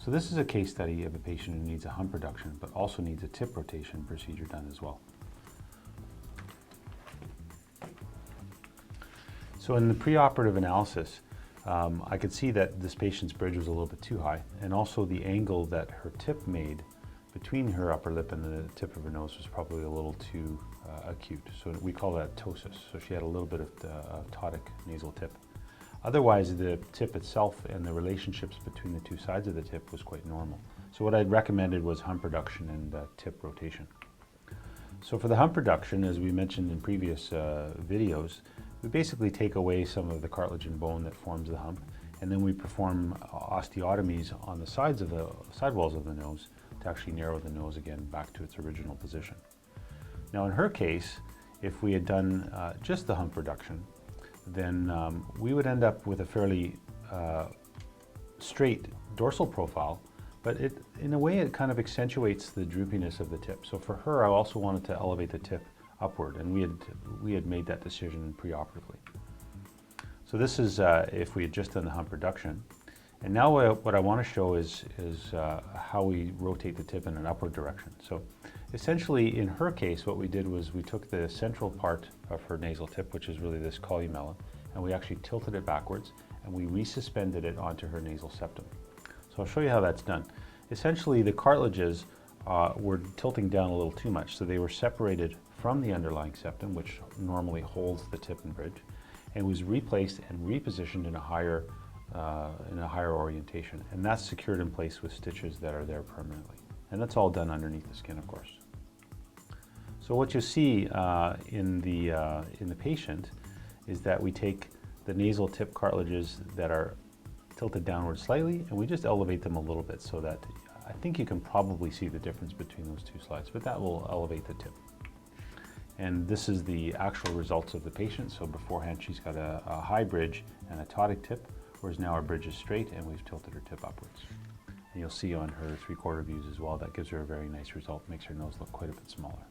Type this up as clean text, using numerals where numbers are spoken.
So this is a case study of a patient who needs a hump reduction, but also needs a tip rotation procedure done as well. So in the preoperative analysis, I could see that this patient's bridge was a little bit too high, and also the angle that her tip made between her upper lip and the tip of her nose was probably a little too acute. So we call that ptosis. So she had a little bit of ptotic nasal tip. Otherwise, the tip itself and the relationships between the two sides of the tip was quite normal. So what I'd recommended was hump reduction and tip rotation. So for the hump reduction, as we mentioned in previous videos, we basically take away some of the cartilage and bone that forms the hump, and then we perform osteotomies on the sides of the sidewalls of the nose to actually narrow the nose again back to its original position. Now in her case, if we had done just the hump reduction, then we would end up with a fairly straight dorsal profile, but in a way it kind of accentuates the droopiness of the tip. So for her, I also wanted to elevate the tip upward, and we had made that decision preoperatively. So this is if we had just done the hump reduction. And now what I want to show is how we rotate the tip in an upward direction. So essentially in her case, what we did was we took the central part of her nasal tip, which is really this columella, and we actually tilted it backwards and we resuspended it onto her nasal septum. So I'll show you how that's done. Essentially the cartilages were tilting down a little too much, so they were separated from the underlying septum, which normally holds the tip and bridge, and was replaced and repositioned in a higher orientation, and that's secured in place with stitches that are there permanently. And that's all done underneath the skin, of course. So what you see in the patient is that we take the nasal tip cartilages that are tilted downward slightly, and we just elevate them a little bit so that I think you can probably see the difference between those two slides, but that will elevate the tip. And this is the actual results of the patient. So beforehand, she's got a high bridge and a ptotic tip, whereas now our bridge is straight and we've tilted her tip upwards. And you'll see on her 3/4 views as well, that gives her a very nice result, makes her nose look quite a bit smaller.